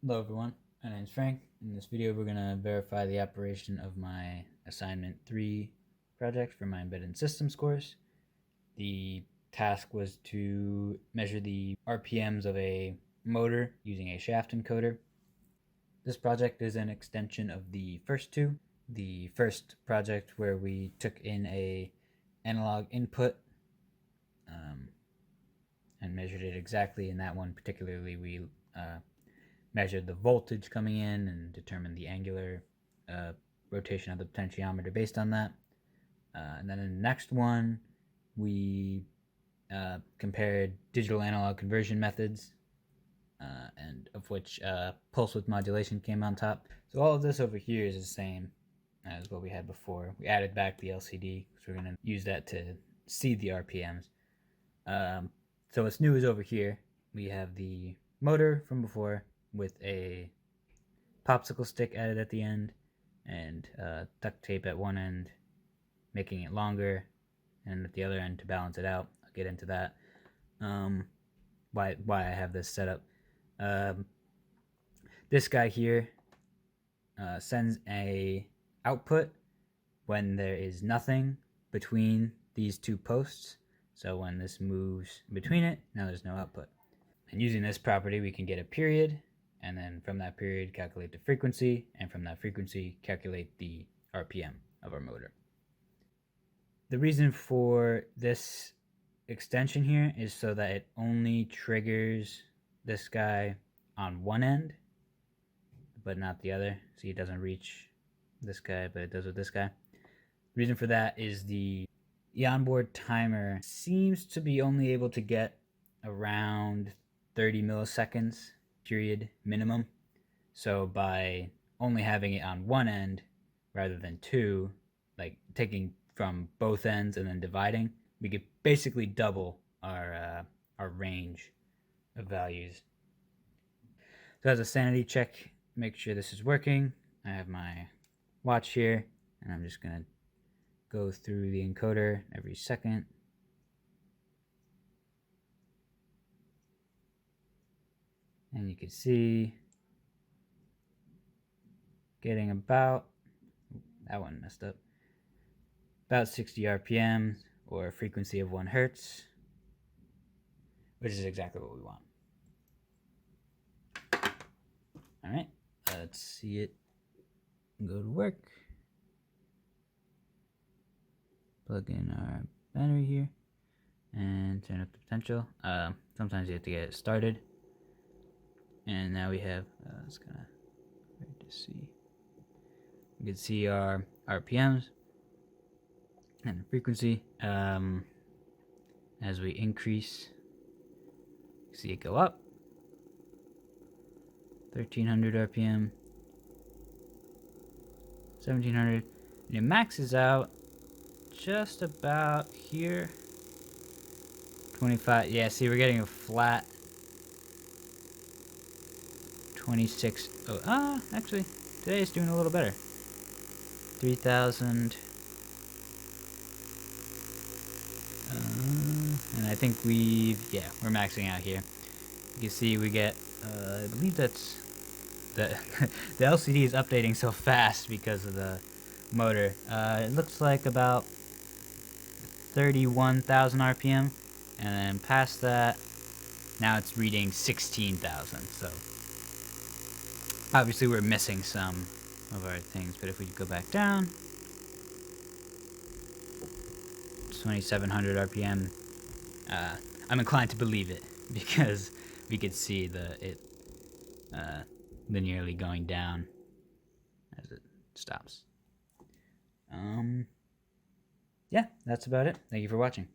Hello everyone, my name is Frank. In this video we're going to verify the operation of my assignment 3 project for my embedded systems course. The task was to measure the RPMs of a motor using a shaft encoder. This project is an extension of the first two. The first project where we took in a analog input and measured it exactly. In that one particularly we measured the voltage coming in and determined the angular rotation of the potentiometer based on that. And then in the next one, we compared digital analog conversion methods, and of which pulse width modulation came on top. So all of this over here is the same as what we had before. We added back the LCD because we're going to use that to see the RPMs. So what's new is over here. We have the motor from before with a popsicle stick added at the end and duct tape at one end, making it longer, and at the other end to balance it out. I'll get into that. Why I have this set up. This guy here sends a output when there is nothing between these two posts. So when this moves between it, now there's no output. And using this property, we can get a period, and then from that period calculate the frequency, and from that frequency calculate the RPM of our motor. The reason for this extension here is so that it only triggers this guy on one end but not the other. See, it doesn't reach this guy, but it does with this guy. The reason for that is the onboard timer seems to be only able to get around 30 milliseconds period minimum. So by only having it on one end rather than two, like taking from both ends and then dividing, we could basically double our range of values. So as a sanity check, make sure this is working. I have my watch here, and I'm just gonna go through the encoder every second. And you can see getting about, that one messed up, about 60 RPM or a frequency of 1 hertz, which is exactly what we want. All right, let's see it go to work. Plug in our battery here and turn up the potential. Sometimes you have to get it started. And now we have, it's kind of hard to see. You can see our RPMs and the frequency. As we increase, you see it go up. 1300 RPM, 1700, and it maxes out just about here. 25, yeah, see, we're getting a flat 26. Oh, actually, today it's doing a little better. 3000. And I think we're maxing out here. You can see we get, I believe that's, the LCD is updating so fast because of the motor. It looks like about 31,000 RPM, and then past that, now it's reading 16,000. So obviously we're missing some of our things, but if we go back down, 2700 RPM. I'm inclined to believe it because we could see it linearly going down as it stops. Yeah, that's about it. Thank you for watching.